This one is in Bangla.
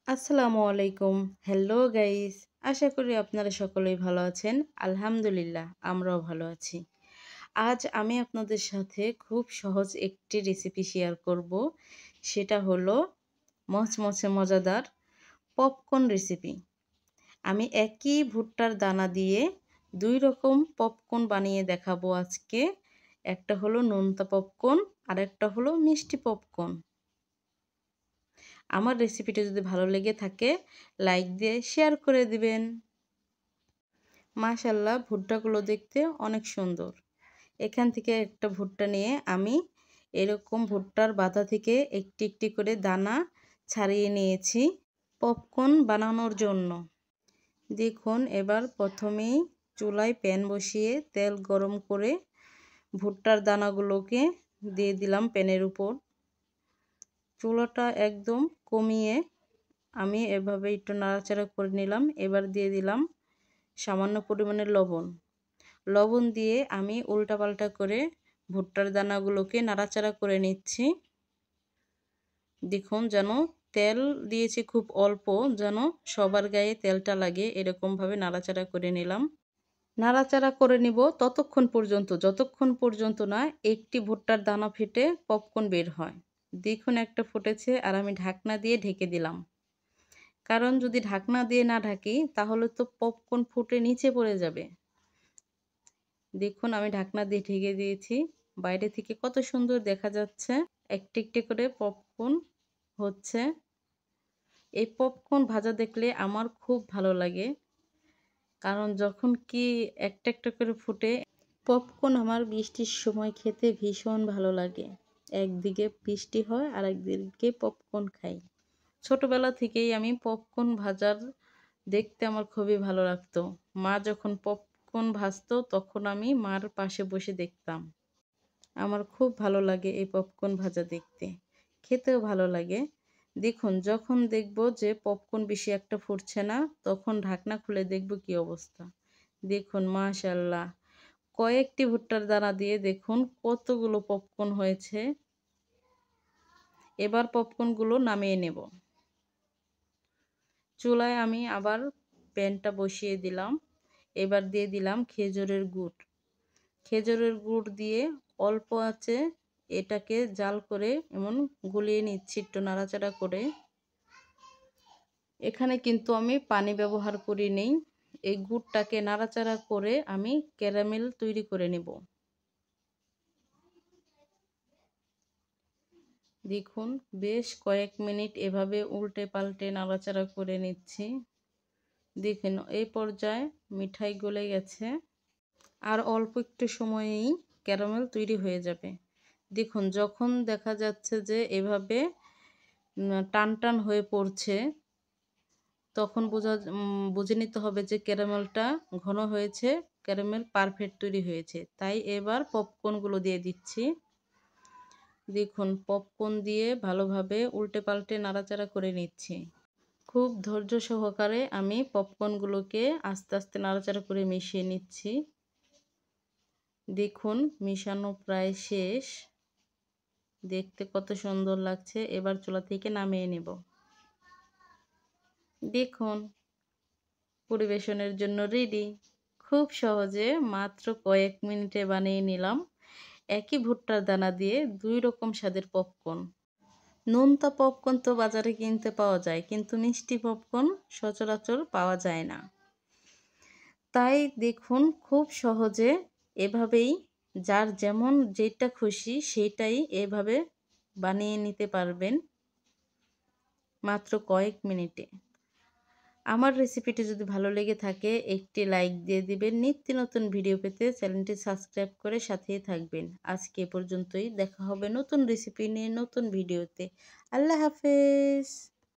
আসসালামু আলাইকুম। Hello guys. আশা করি আপনারা সকলেই ভালো আছেন। আলহামদুলিল্লাহ আমরাও ভালো আছি। আজ আমি আপনাদের সাথে খুব সহজ একটি রেসিপি শেয়ার করব। সেটা হলো মচমচে মজাদার পপকর্ন রেসিপি। আমি একই ভুট্টার দানা দিয়ে ২ রকম পপকর্ন বানিয়ে দেখাবো আজকে। একটা হলো নোনতা পপকর্ন, আরেকটা হলো মিষ্টি পপকর্ন। আমার রেসিপিটা যদি ভালো লেগে থাকে লাইক দিয়ে শেয়ার করে দিবেন। মাশাআল্লাহ ভুট্টাগুলো দেখতে অনেক সুন্দর। এখান থেকে একটা ভুট্টা নিয়ে আমি এরকম ভুট্টার বাতা থেকে একটি একটি করে দানা ছাড়িয়ে নিয়েছি পপকর্ন বানানোর জন্য। দেখুন এবার প্রথমেই চুলায় প্যান বসিয়ে তেল গরম করে ভুট্টার দানাগুলোকে দিয়ে দিলাম প্যানের উপর। চুলাটা একদম কমিয়ে আমি এভাবে একটু নাড়াচাড়া করে নিলাম। এবার দিয়ে দিলাম সামান্য পরিমাণে লবণ। লবণ দিয়ে আমি উল্টাপাল্টা করে ভুট্টার দানাগুলোকে নাড়াচাড়া করে নিচ্ছি। দেখুন যেন তেল দিয়েছি খুব অল্প, যেন সবার গায়ে তেলটা লাগে এরকমভাবে নাড়াচাড়া করে নিলাম। নাড়াচাড়া করে নিব ততক্ষণ পর্যন্ত যতক্ষণ পর্যন্ত না একটি ভুট্টার দানা ফেটে পপকর্ন বের হয়। দেখুন একটা ফুটেছে আর আমি ঢাকনা দিয়ে ঢেকে দিলাম। কারণ যদি ঢাকনা দিয়ে না ঢাকি তাহলে তো পপকর্ন ফুটে নিচে পড়ে যাবে। দেখুন আমি ঢাকনা দিয়ে ঢেকে দিয়েছি। বাইরে থেকে কত সুন্দর দেখা যাচ্ছে। একটি একটি করে পপকর্ন হচ্ছে। এই পপকর্ন ভাজা দেখলে আমার খুব ভালো লাগে। কারণ যখন কি একটা একটা করে ফুটে পপকর্ন আমার বৃষ্টির সময় খেতে ভীষণ ভালো লাগে। একদিকে বৃষ্টি হয় আর একদিকে পপকর্ন খাই। ছোটবেলা থেকেই আমি পপকর্ন ভাজার দেখতে আমার খুবই ভালো লাগতো। মা যখন পপকর্ন ভাজতো তখন আমি মার পাশে বসে দেখতাম। আমার খুব ভালো লাগে এই পপকর্ন ভাজা দেখতে। খেতেও ভালো লাগে। দেখুন যখন দেখব যে পপকর্ন বেশি একটা ফুটছে না তখন ঢাকনা খুলে দেখব কি অবস্থা। দেখুন মাশাআল্লাহ কয়েকটি ভুট্টার দানা দিয়ে দেখুন কতগুলো পপকর্ন হয়েছে। এবার পপকর্নগুলো নামিয়ে নেব। চুলায় আমি আবার প্যানটা বসিয়ে দিলাম। এবার দিয়ে দিলাম খেজুরের গুড়। খেজুরের গুড় দিয়ে অল্প আঁচে এটাকে জাল করে এমন গুলিয়ে নিচ্ছি একটু নাড়াচাড়া করে। এখানে কিন্তু আমি পানি ব্যবহার করিনি। এই গুড়টাকে নাড়াচাড়া করে আমি ক্যারামেল তৈরি করে নেব। দেখুন বেশ কয়েক মিনিট এভাবে উল্টে পাল্টে নাড়াচাড়া করে নিচ্ছি। দেখুন এই পর্যায়ে মিঠাই গলে গেছে। আর অল্প একটু সময়েই ক্যারামেল তৈরি হয়ে যাবে। দেখুন যখন দেখা যাচ্ছে যে এভাবে টান টান হয়ে পড়ছে তখন বুঝে নিতে হবে যে ক্যারামেলটা ঘন হয়েছে, ক্যারামেল পারফেক্ট তৈরি হয়েছে। তাই এবার পপকর্নগুলো দিয়ে দিচ্ছি। দেখুন পপকর্ন দিয়ে ভালোভাবে উল্টে পাল্টে নাড়াচাড়া করে নিচ্ছি। খুব ধৈর্য সহকারে আমি পপকর্নগুলোকে আস্তে আস্তে নাড়াচাড়া করে মিশিয়ে নিচ্ছি। দেখুন মিশানো প্রায় শেষ। দেখতে কত সুন্দর লাগছে। এবার চুলা থেকে নামিয়ে নেব। দেখুন পরিবেশনের জন্য রেডি। খুব সহজে মাত্র কয়েক মিনিটে বানিয়ে নিলাম একই ভুট্টার দানা দিয়ে ২ রকম স্বাদের পপকর্ন। নোনতা পপকর্ন তো বাজারে কিনতে পাওয়া যায় কিন্তু মিষ্টি পপকর্ন সচরাচর পাওয়া যায় না। তাই দেখুন খুব সহজে এভাবেই যার যেমন যেটা খুশি সেটাই এভাবে বানিয়ে নিতে পারবেন মাত্র কয়েক মিনিটে। আমার রেসিপিটি যদি ভালো লেগে থাকে একটি লাইক দিয়ে দিবেন। নিত্য নতুন ভিডিও পেতে চ্যানেলটি সাবস্ক্রাইব করে সাথেই থাকবেন। আজকে এ পর্যন্তই। দেখা হবে নতুন রেসিপি নিয়ে নতুন ভিডিওতে। আল্লাহ হাফেজ।